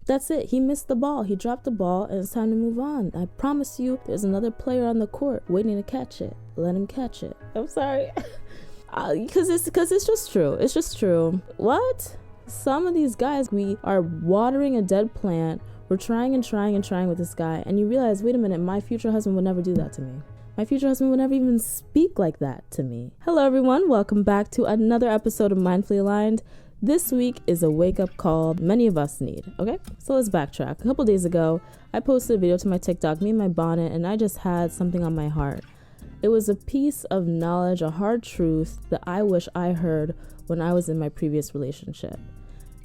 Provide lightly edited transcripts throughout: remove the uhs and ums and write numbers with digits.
that's it. He missed the ball. He dropped the ball, and it's time to move on. I promise you, there's another player on the court waiting to catch it. Let him catch it. I'm sorry. Because it's just true. It's just true. What? Some of these guys, we are watering a dead plant. We're trying and trying and trying with this guy, and you realize, wait a minute, my future husband would never do that to me. My future husband would never even speak like that to me. Hello everyone, welcome back to another episode of Mindfully Aligned. This week is a wake-up call many of us need, okay? So let's backtrack. A couple days ago, I posted a video to my TikTok, me and my bonnet, and I just had something on my heart. It was a piece of knowledge, a hard truth that I wish I heard when I was in my previous relationship.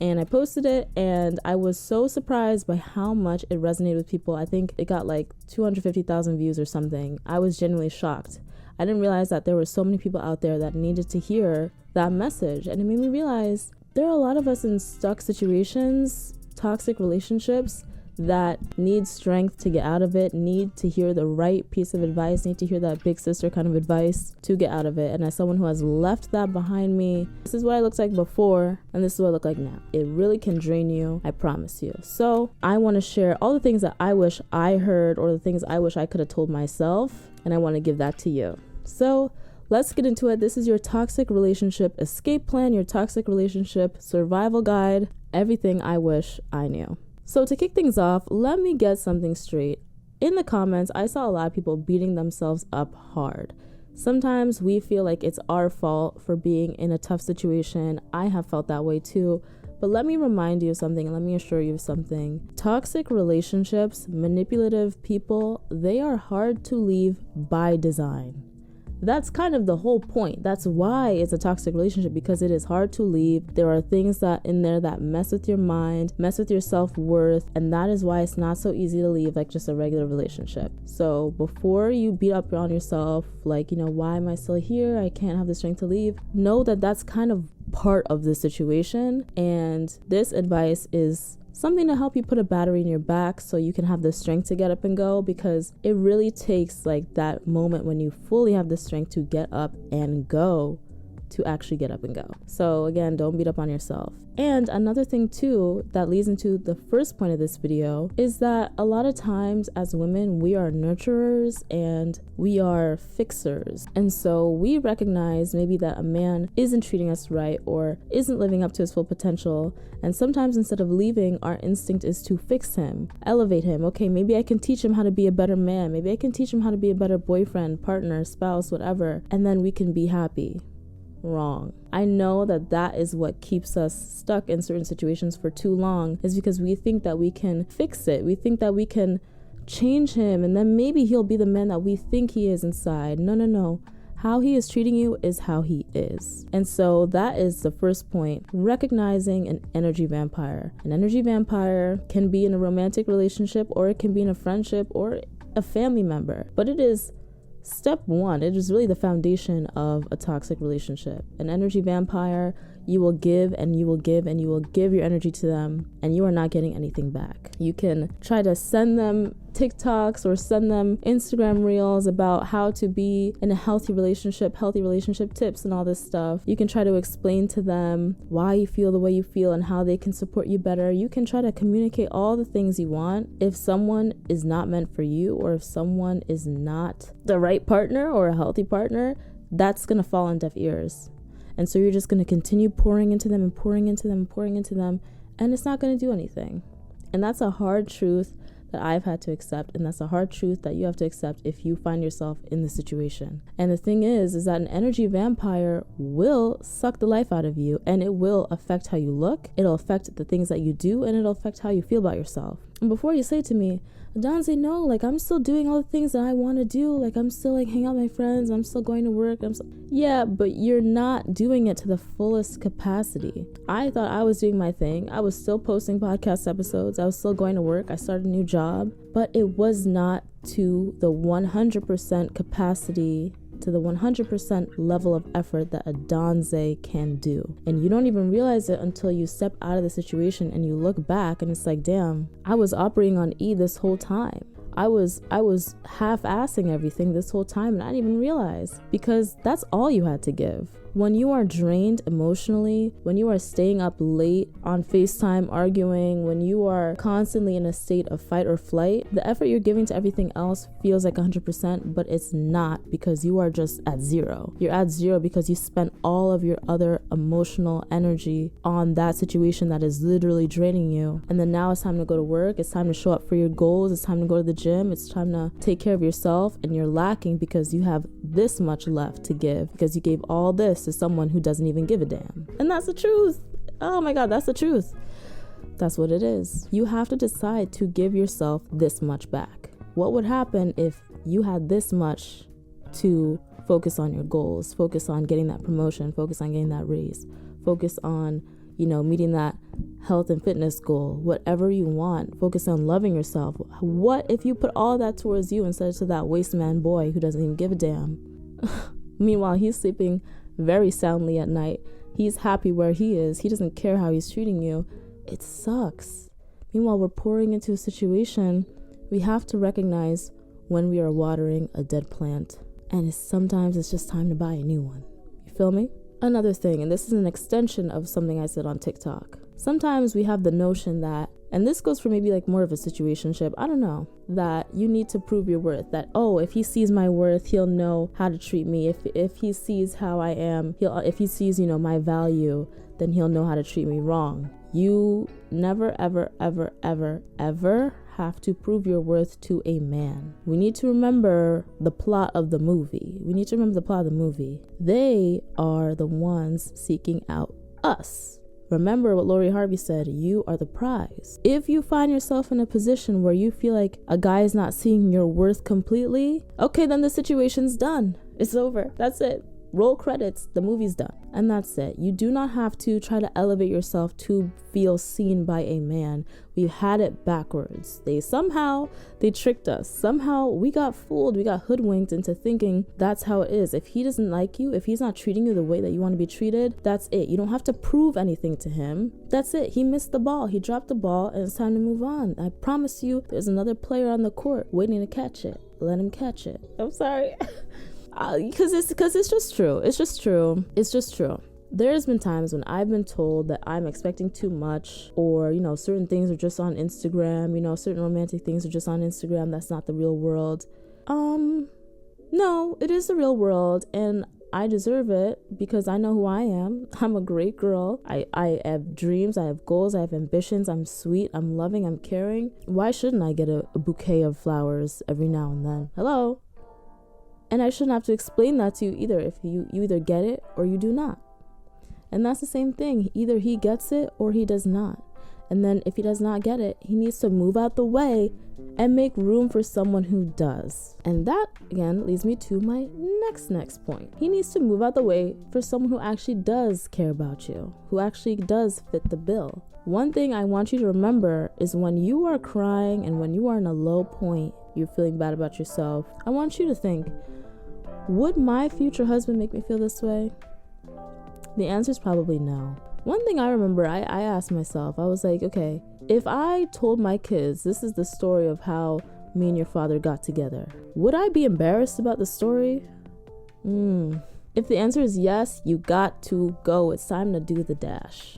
And I posted it, and I was so surprised by how much it resonated with people. I think it got like 250,000 views or something. I was genuinely shocked. I didn't realize that there were so many people out there that needed to hear that message. And it made me realize there are a lot of us in stuck situations, toxic relationships, that need strength to get out of it, need to hear the right piece of advice, need to hear that big sister kind of advice to get out of it. And as someone who has left that behind me, this is what I looked like before, and this is what I look like now. It really can drain you, I promise you. So I want to share all the things that I wish I heard, or the things I wish I could have told myself, and I want to give that to you. So let's get into it. This is your toxic relationship escape plan, your toxic relationship survival guide, everything I wish I knew. So to kick things off, let me get something straight. In the comments, I saw a lot of people beating themselves up hard. Sometimes we feel like it's our fault for being in a tough situation. I have felt that way too. But let me remind you of something, and let me assure you of something. Toxic relationships, manipulative people, they are hard to leave by design. That's kind of the whole point. That's why it's a toxic relationship, because it is hard to leave. There are things that in there that mess with your mind, mess with your self-worth, and that is why it's not so easy to leave like just a regular relationship. So before you beat up on yourself, like, why am I still here? I can't have the strength to leave. Know that that's kind of part of the situation, and this advice is something to help you put a battery in your back so you can have the strength to get up and go, because it really takes like that moment when you fully have the strength to get up and go to actually get up and go. So again, don't beat up on yourself. And another thing too that leads into the first point of this video is that a lot of times as women, we are nurturers and we are fixers. And so we recognize maybe that a man isn't treating us right or isn't living up to his full potential. And sometimes instead of leaving, our instinct is to fix him, elevate him. Okay, maybe I can teach him how to be a better man. Maybe I can teach him how to be a better boyfriend, partner, spouse, whatever. And then we can be happy. Wrong. I know that is what keeps us stuck in certain situations for too long, is because we think that we can fix it. We think that we can change him, and then maybe he'll be the man that we think he is inside. No. How he is treating you is how he is. And so that is the first point, recognizing an energy vampire. An energy vampire can be in a romantic relationship, or it can be in a friendship or a family member, but it is step one. It is really the foundation of a toxic relationship. An energy vampire, you will give and you will give and you will give your energy to them, and you are not getting anything back. You can try to send them TikToks or send them Instagram reels about how to be in a healthy relationship tips and all this stuff. You can try to explain to them why you feel the way you feel and how they can support you better. You can try to communicate all the things you want. If someone is not meant for you, or if someone is not the right partner or a healthy partner, that's going to fall on deaf ears. And so you're just going to continue pouring into them and pouring into them and pouring into them, and it's not going to do anything. And that's a hard truth that I've had to accept, and that's a hard truth that you have to accept if you find yourself in this situation. And the thing is that an energy vampire will suck the life out of you, and it will affect how you look, it'll affect the things that you do, and it'll affect how you feel about yourself. And before you say to me, Donze, no, like I'm still doing all the things that I want to do, like I'm still like hanging out with my friends, I'm still going to work, yeah, but you're not doing it to the fullest capacity. I thought I was doing my thing. I was still posting podcast episodes, I was still going to work, I started a new job, but it was not to the 100% capacity, to the 100% level of effort that a Donze can do. And you don't even realize it until you step out of the situation and you look back and it's like, damn, I was operating on E this whole time. I was half-assing everything this whole time, and I didn't even realize, because that's all you had to give. When you are drained emotionally, when you are staying up late on FaceTime arguing, when you are constantly in a state of fight or flight, the effort you're giving to everything else feels like 100%, but it's not, because you are just at zero. You're at zero because you spent all of your other emotional energy on that situation that is literally draining you. And then now it's time to go to work. It's time to show up for your goals. It's time to go to the gym. It's time to take care of yourself, and you're lacking because you have this much left to give, because you gave all this to someone who doesn't even give a damn. And that's the truth. Oh my God, that's the truth. That's what it is. You have to decide to give yourself this much back. What would happen if you had this much to focus on your goals, focus on getting that promotion, focus on getting that raise, focus on, meeting that health and fitness goal, whatever you want, focus on loving yourself. What if you put all that towards you instead of to that waste man boy who doesn't even give a damn? Meanwhile, he's sleeping very soundly at night. He's happy where he is. He doesn't care how he's treating you. It sucks. Meanwhile, we're pouring into a situation. We have to recognize when we are watering a dead plant. And sometimes it's just time to buy a new one. You feel me? Another thing, and this is an extension of something I said on TikTok. Sometimes we have the notion that, and this goes for maybe like more of a situationship, I don't know, that you need to prove your worth. That, oh, if he sees my worth, he'll know how to treat me. If he sees how I am, if he sees, my value, then he'll know how to treat me. Wrong. You never, ever, ever, ever, ever have to prove your worth to a man. We need to remember the plot of the movie. They are the ones seeking out us. Remember what Lori Harvey said, you are the prize. If you find yourself in a position where you feel like a guy is not seeing your worth completely, okay, then the situation's done. It's over. That's it. Roll credits, the movie's done. And that's it. You do not have to try to elevate yourself to feel seen by a man. We've had it backwards. They tricked us. Somehow we got fooled. We got hoodwinked into thinking that's how it is. If he doesn't like you, if he's not treating you the way that you want to be treated, that's it. You don't have to prove anything to him. That's it. He missed the ball. He dropped the ball, and it's time to move on. I promise you, there's another player on the court waiting to catch it. Let him catch it. I'm sorry. Because it's just true. It's just true. There's been times when I've been told that I'm expecting too much, or certain things are just on Instagram, certain romantic things are just on Instagram. That's not the real world. No, it is the real world, and I deserve it because I know who I am. I'm a great girl. I have dreams, I have goals, I have ambitions. I'm sweet, I'm loving, I'm caring. Why shouldn't I get a bouquet of flowers every now and then? Hello? And I shouldn't have to explain that to you either. If you either get it or you do not. And that's the same thing. Either he gets it or he does not. And then if he does not get it, he needs to move out the way and make room for someone who does. And that, again, leads me to my next point. He needs to move out the way for someone who actually does care about you, who actually does fit the bill. One thing I want you to remember is when you are crying and when you are in a low point, you're feeling bad about yourself, I want you to think, would my future husband make me feel this way? The answer is probably no. One thing I remember, I asked myself, I was like, okay, if I told my kids, this is the story of how me and your father got together, would I be embarrassed about the story? If the answer is yes, you got to go. It's time to do the dash.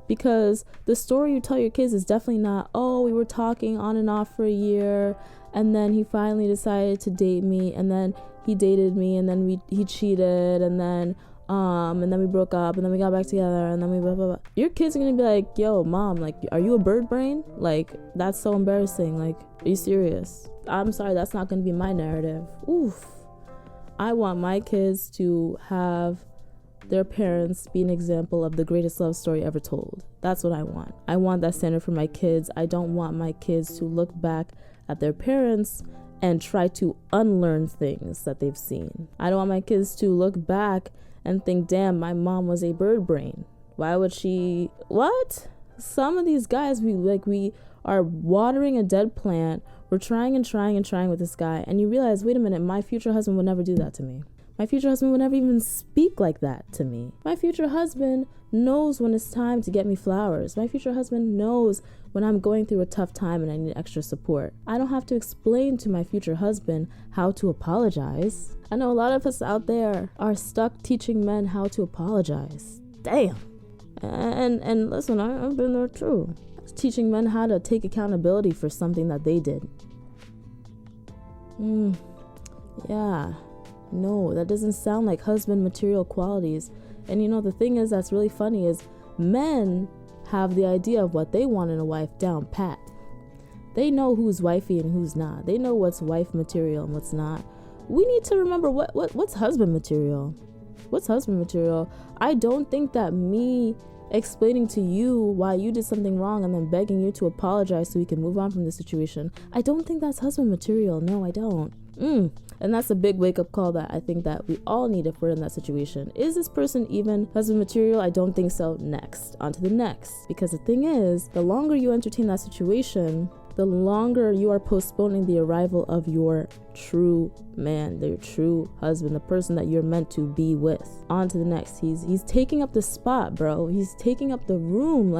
Because the story you tell your kids is definitely not, oh, we were talking on and off for a year, and then he finally decided to date me, and then he dated me, and then he cheated, and then we broke up, and then we got back together, and then we blah, blah, blah. Your kids are gonna be like, yo, mom, like, are you a bird brain? Like, that's so embarrassing. Like, are you serious? I'm sorry, that's not gonna be my narrative. Oof. I want my kids to have their parents be an example of the greatest love story ever told. That's what I want. I want that standard for my kids. I don't want my kids to look back at their parents and try to unlearn things that they've seen. I don't want my kids to look back and think, damn, my mom was a bird brain. Why would she? What? Some of these guys, we are watering a dead plant. We're trying with this guy, and you realize, wait a minute, my future husband would never do that to me. My future husband would never even speak like that to me. My future husband knows when it's time to get me flowers. My future husband knows when I'm going through a tough time and I need extra support. I don't have to explain to my future husband how to apologize. I know a lot of us out there are stuck teaching men how to apologize. Damn. And listen, I've been there too. Teaching men how to take accountability for something that they did. Yeah. No, that doesn't sound like husband material qualities. And you know, the thing is that's really funny is men have the idea of what they want in a wife down pat. They know who's wifey and who's not. They know what's wife material and what's not. We need to remember what's husband material. What's husband material? I don't think that me explaining to you why you did something wrong and then begging you to apologize so we can move on from the situation, I don't think that's husband material. No, I don't. And that's a big wake-up call that I think that we all need if we're in that situation. Is this person even husband material? I don't think so. Next. On to the next. Because the thing is, the longer you entertain that situation, the longer you are postponing the arrival of your true man, your true husband, the person that you're meant to be with. On to the next. He's taking up the spot, bro. He's taking up the room.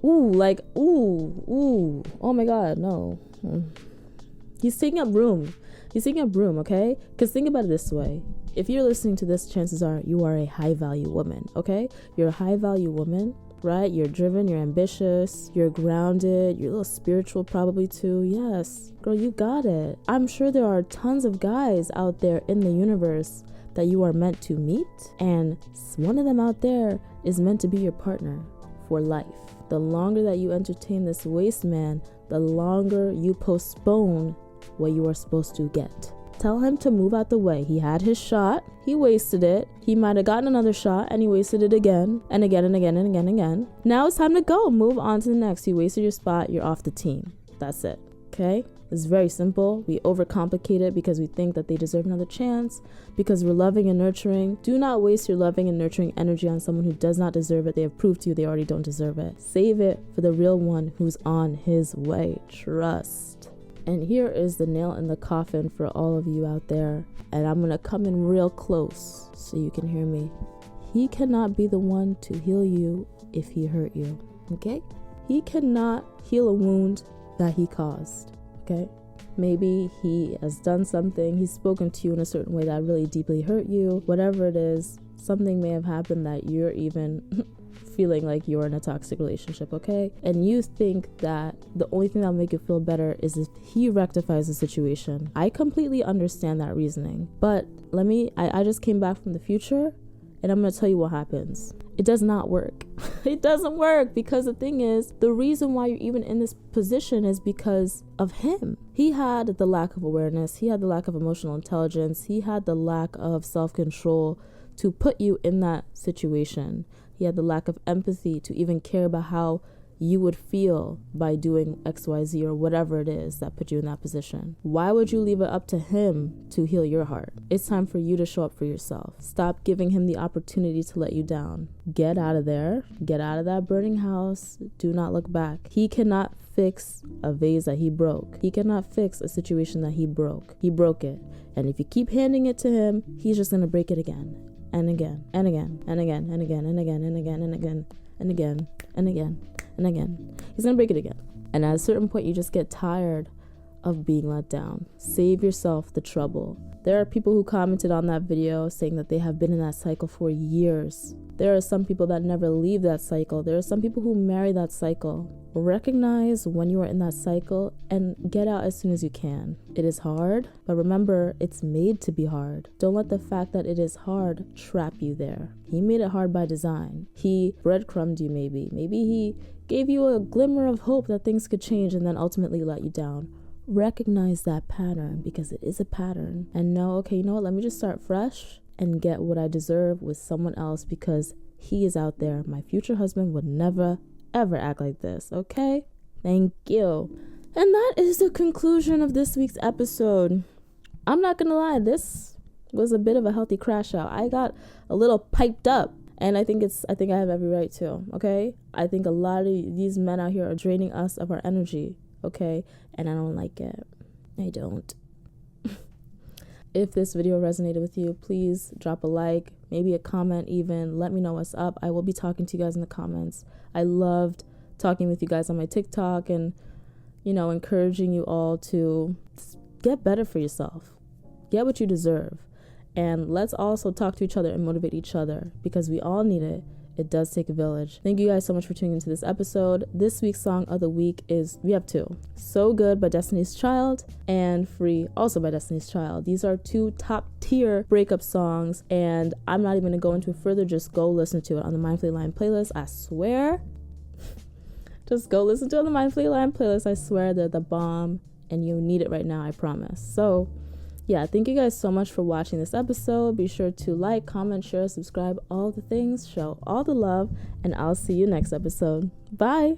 Ooh. Oh my God, no. He's taking up room. He's taking up room, okay? Because think about it this way. If you're listening to this, chances are you are a high-value woman, okay? You're a high-value woman, right? You're driven, you're ambitious, you're grounded, you're a little spiritual probably too. Yes, girl, you got it. I'm sure there are tons of guys out there in the universe that you are meant to meet, and one of them out there is meant to be your partner for life. The longer that you entertain this waste man, the longer you postpone what you are supposed to get. Tell him to move out the way. He had his shot. He wasted it. He might have gotten another shot and he wasted it again and again and again and again and again. Now it's time to go. Move on to the next. You wasted your spot. You're off the team. That's it. Okay? It's very simple. We overcomplicate it because we think that they deserve another chance, because we're loving and nurturing. Do not waste your loving and nurturing energy on someone who does not deserve it. They have proved to you they already don't deserve it. Save it for the real one who's on his way. Trust. And here is the nail in the coffin for all of you out there. And I'm going to come in real close so you can hear me. He cannot be the one to heal you if he hurt you. Okay? He cannot heal a wound that he caused. Okay? Maybe he has done something. He's spoken to you in a certain way that really deeply hurt you. Whatever it is, something may have happened that you're even feeling like you're in a toxic relationship, okay? And you think that the only thing that'll make you feel better is if he rectifies the situation. I completely understand that reasoning, but I just came back from the future and I'm gonna tell you what happens. It does not work. It doesn't work, because the thing is, the reason why you're even in this position is because of him. He had the lack of awareness. He had the lack of emotional intelligence. He had the lack of self-control to put you in that situation. He had the lack of empathy to even care about how you would feel by doing XYZ or whatever it is that put you in that position. Why would you leave it up to him to heal your heart? It's time for you to show up for yourself. Stop giving him the opportunity to let you down. Get out of there. Get out of that burning house. Do not look back. He cannot fix a vase that he broke. He cannot fix a situation that he broke. He broke it. And if you keep handing it to him, he's just going to break it again. And again, and again, and again, and again, and again, and again, and again, and again, and again, and again. He's gonna break it again. And at a certain point, you just get tired of being let down. Save yourself the trouble. There are people who commented on that video saying that they have been in that cycle for years. There are some people that never leave that cycle. There are some people who marry that cycle. Recognize when you are in that cycle and get out as soon as you can. It is hard, but remember, it's made to be hard. Don't let the fact that it is hard trap you there. He made it hard by design. He breadcrumbed you maybe. Maybe he gave you a glimmer of hope that things could change and then ultimately let you down. Recognize that pattern, because it is a pattern, and know, okay, you know what, let me just start fresh and get what I deserve with someone else, because he is out there. My future husband would never ever act like this. Okay, thank you. And that is the conclusion of this week's episode. I'm not gonna lie, this was a bit of a healthy crash out. I got a little piped up, and I think I have every right to. Okay, I think a lot of these men out here are draining us of our energy. Okay, and I don't like it. I don't. If this video resonated with you, please drop a like, maybe a comment even. Let me know what's up. I will be talking to you guys in the comments. I loved talking with you guys on my TikTok and, encouraging you all to get better for yourself. Get what you deserve. And let's also talk to each other and motivate each other because we all need it. It does take a village. Thank you guys so much for tuning into this episode. This week's song of the week we have two. So Good by Destiny's Child and Free, also by Destiny's Child. These are two top tier breakup songs, and I'm not even going to go into it further. Just go listen to it on the Mindfully Line playlist. I swear. Just go listen to it on the Mindfully Line playlist. I swear they're the bomb, and you need it right now, I promise. So yeah, thank you guys so much for watching this episode. Be sure to like, comment, share, subscribe, all the things. Show all the love, and I'll see you next episode. Bye.